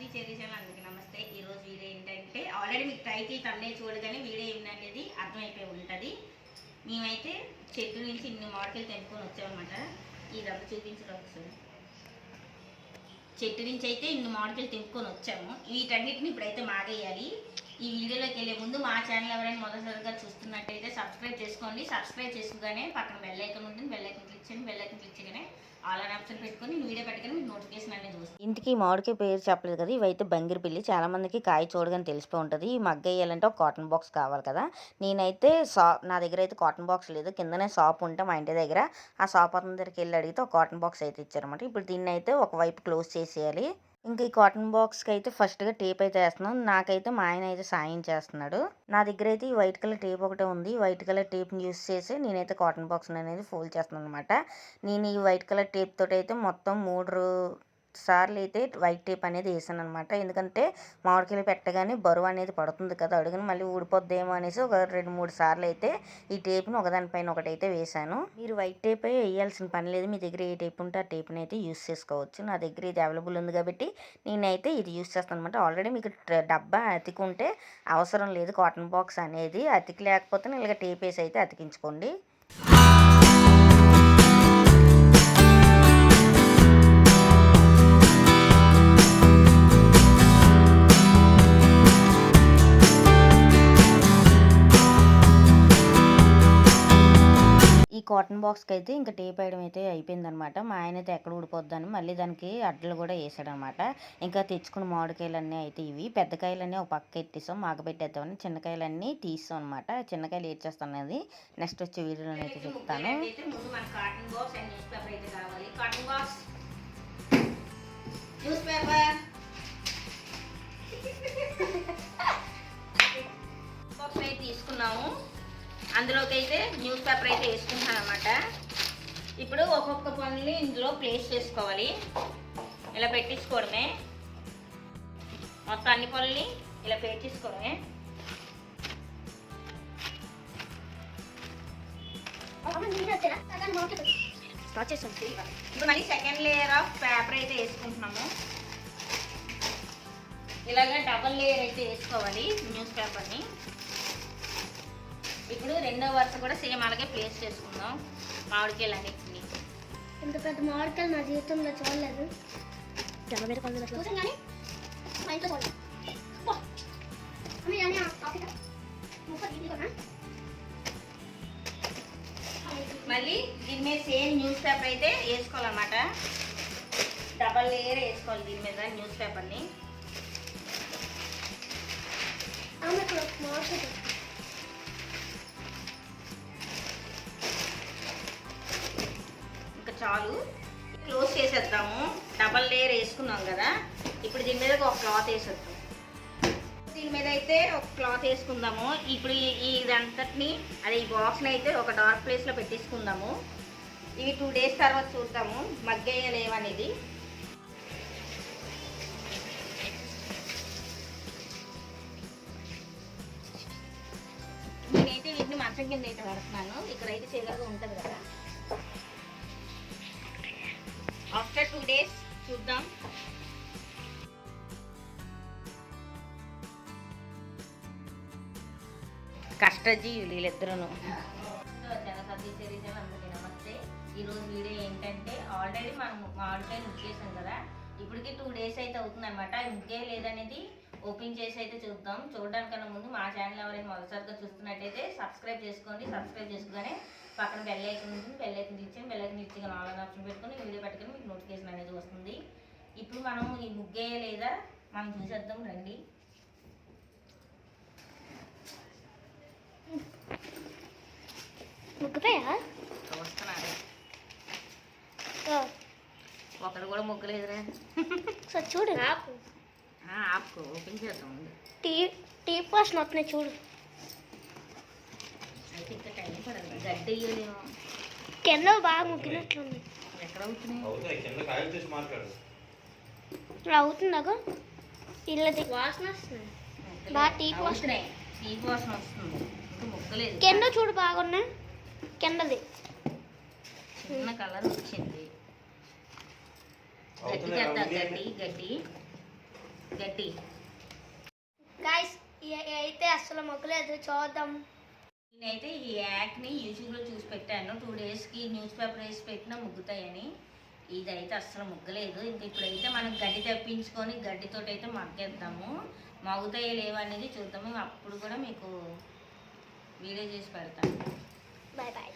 Swathi cherry channel అందరికీ నమస్తే. ఈరోజు వీడియో ఏంటంటే ఆల్రెడీ మీకు టైటిల్ తన్నే చూడగానే వీడియో ఏంటనేది అర్థమైపోయి ఉంటుంది. మేమైతే చెట్టు నుంచి ఇన్ని మామిడికాయలు తెంపుకొని వచ్చామన్నమాట. ఈ రవ్వ చూపించడం ఒకసారి. చెట్టు నుంచి అయితే ఇన్ని మామిడికాయలు తెంపుకొని వచ్చాము. వీటన్నిటిని ఇప్పుడైతే మాగేయాలి. ఈ వీడియోలోకి వెళ్ళే ముందు మా ఛానల్ ఎవరైనా మొదటిసారిగా చూస్తున్నట్టయితే సబ్స్క్రైబ్ చేసుకోండి. సబ్స్క్రైబ్ చేసుకోగానే పక్కన బెల్ ఐకాన్ ఉంటుంది, బెల్ ఐకాన్ క్లిక్ చేయండి. బెల్ ఐకాన్ క్లిక్ చేయగానే ఆల్ అని ఆప్షన్ పెట్టుకొని వీడియో పెట్టగానే మీకు నోటిఫికేషన్ అనేది చూస్తుంది. ఇంటికి మామిడికాయ పేరు చెప్పలేదు కదా, ఇవైతే బంగిరిపిల్లి. చాలా మందికి కాయ చూడగానే తెలిసిపోయి ఉంటుంది. ఈ మగ్గ వేయాలంటే ఒక కాటన్ బాక్స్ కావాలి కదా. నేనైతే నా దగ్గర అయితే కాటన్ బాక్స్ లేదు. కిందనే షాప్ ఉంటే మా ఇంటి దగ్గర ఆ షాప్ అతని దగ్గరికి వెళ్ళి అడిగితే ఒక కాటన్ బాక్స్ అయితే ఇచ్చారన్నమాట. ఇప్పుడు దీన్ని అయితే ఒకవైపు క్లోజ్ చేసేయాలి. ఇంకా ఈ కాటన్ బాక్స్కి అయితే ఫస్ట్గా టేప్ అయితే వేస్తున్నాను. నాకైతే మా ఆయన అయితే సాయం చేస్తున్నాడు. నా దగ్గర అయితే ఈ వైట్ కలర్ టేప్ ఒకటే ఉంది. వైట్ కలర్ టేప్ని యూస్ చేసి నేనైతే కాటన్ బాక్స్ అనేది ఫోల్డ్ చేస్తున్నాను అనమాట. నేను ఈ వైట్ కలర్ టేప్ తోటి అయితే మొత్తం 3 సార్లు అయితే వైట్ టేప్ అనేది వేసాను అనమాట. ఎందుకంటే మామిడికాయలు పెట్టగానే బరువు అనేది పడుతుంది కదా, అడుగుని మళ్ళీ ఊడిపోద్దేమో అనేసి ఒక 2-3 సార్లు అయితే ఈ టేప్ని ఒకదానిపైన ఒకటైతే వేసాను. మీరు వైట్ టేప్ వేయాల్సిన పని లేదు. మీ దగ్గర ఏ టేప్ ఉంటే ఆ టేప్ని అయితే యూస్ చేసుకోవచ్చు. నా దగ్గర ఇది అవైలబుల్ ఉంది కాబట్టి నేనైతే ఇది యూస్ చేస్తాను అనమాట. ఆల్రెడీ మీకు డబ్బా అతికుంటే అవసరం లేదు కాటన్ బాక్స్ అనేది. అతికి లేకపోతే ఇలాగ టేప్ వేసి అయితే అతికించుకోండి. కాటన్ బాక్స్కి అయితే ఇంకా టేప్ వేయడం అయితే అయిపోయిందనమాట. మా ఆయన అయితే ఎక్కడ ఊడిపోద్దని మళ్ళీ దానికి అడ్డలు కూడా వేసాడనమాట. ఇంకా తెచ్చుకున్న మామిడికాయలన్నీ అయితే ఇవి పెద్దకాయలన్నీ ఒక పక్క ఎట్టేసాం, మాగబెట్టేద్దామని. చిన్నకాయలన్నీ తీసాం అనమాట. చిన్నకాయలు ఏడ్చేస్తాను అది నెక్స్ట్ వచ్చే వీడియోలో అయితే చెప్తాను. తీసుకున్నాము. అందులోకి అయితే న్యూస్ పేపర్ అయితే వేసుకుంటాను అనమాట. ఇప్పుడు ఒక్కొక్క పనులు ఇందులో ప్లేస్ చేసుకోవాలి. ఇలా పెట్టించుకోవడమే, మొత్తం అన్ని పనుల్ని ఇలా పెట్టించుకోవడమే. ఇప్పుడు మళ్ళీ సెకండ్ లేయర్ ఆఫ్ పేపర్ అయితే వేసుకుంటున్నాము. ఇలాగే డబల్ లేయర్ అయితే వేసుకోవాలి న్యూస్ పేపర్ని. ఇప్పుడు రెండో వరుస కూడా సేమ్ అలాగే ప్లేస్ చేసుకుందాం. మామిడికాయలు అన్నింటినీ. ఇంత పెద్ద మామిడికాయలు నా జీవితంలో చూడలేదు. మళ్ళీ దీని మీద సేమ్ న్యూస్ పేపర్ అయితే వేసుకోవాలన్నమాట. డబల్ లేయర్ వేసుకోవాలి దీని మీద న్యూస్ పేపర్ని. చాలు, క్లోజ్ చేసేద్దాము. డబల్ లేయర్ వేసుకున్నాం కదా, ఇప్పుడు దీని మీద ఒక క్లాత్ వేసేద్దాం. దీని మీద అయితే ఒక క్లాత్ వేసుకుందాము. ఇప్పుడు ఇదంతటిని అదే ఈ బాక్స్ని అయితే ఒక డార్క్ ప్లేస్లో పెట్టేసుకుందాము. ఇవి 2 డేస్ తర్వాత చూద్దాము మగ్గేయలేవనేది. నేనైతే వీటిని మంచం కింద అయితే పెడుతున్నాను. ఇక్కడైతే చీరగా ఉంటుంది కదా. ఆఫ్టర్ 2 డేస్ చూద్దాం. కష్టజీవులు వీళ్ళిద్దరూ. అందరికీ నమస్తే. ఈరోజు వీడియో ఏంటంటే ఆల్రెడీ మనం మామిడికాయలు ముగ్గేసాం కదా, ఇప్పటికి 2 డేస్ అయితే అవుతుంది అనమాట. ముగ్గే లేదనేది ఓపెన్ చేసి అయితే చూద్దాం. చూడడానికన్నా ముందు మా ఛానల్ ఎవరైనా మొదటిసారిగా చూస్తున్నట్టయితే సబ్స్క్రైబ్ చేసుకోండి. సబ్స్క్రైబ్ చేసుకోగానే పక్కన బెల్ ఐకాన్ ఉంటుంది, బెల్ ఐకాన్ క్లిక్ చేయండి. బెల్ ఐకాన్ క్లిక్ చేయగానే ఆల్ అని ఆప్షన్ పెట్టుకొని వీడియో పెట్టుకొని మీకు నోటిఫికేషన్ అనేది వస్తుంది. ఇప్పుడు మనం ఈ ముగ్గే లేదా మనం చూసేద్దాం రండి. వస్తున్నారు ఒకరు కూడా ముగ్గలేదురా. చూడు ఆపు, ఓపెన్ చేద్దాం. టీ వాసన వస్తున్నాయి చూడు. అయితే ఇంకా టైం పడదు, గడ్డి వేయలేము. కింద బాగా ముగ్గినట్లుంది. ఎక్కడ అవుతున్నాయి అవుతుందా ఇళ్ళది వాసన వస్తుంది. బాగా టీ వాసన వస్తుంది. ఇంకా ముగ్గలేదు. కింద చూడు బాగున్నాయి. కిందది చిన్న కలర్ వచ్చింది. గడ్డి చేద్దాం. గడ్డి గట్టి. గాయస్ అయితే అస్సలు మొక్కలేదు, చూద్దాం. నేనైతే ఈ యాక్ని యూట్యూబ్లో చూసి పెట్టాను. 2 డేస్కి న్యూస్ పేపర్ వేసి పెట్టినా ముగ్గుతాయని. ఇదైతే అస్సలు ముగ్గలేదు. ఇంకా ఇప్పుడైతే మనం గడ్డి తెప్పించుకొని గడ్డితో అయితే మగ్గేద్దాము. మగ్గుతాయో లేవో అనేది చూద్దాము. అప్పుడు కూడా మీకు వీడియో చేసి పెడతాను. Bye bye.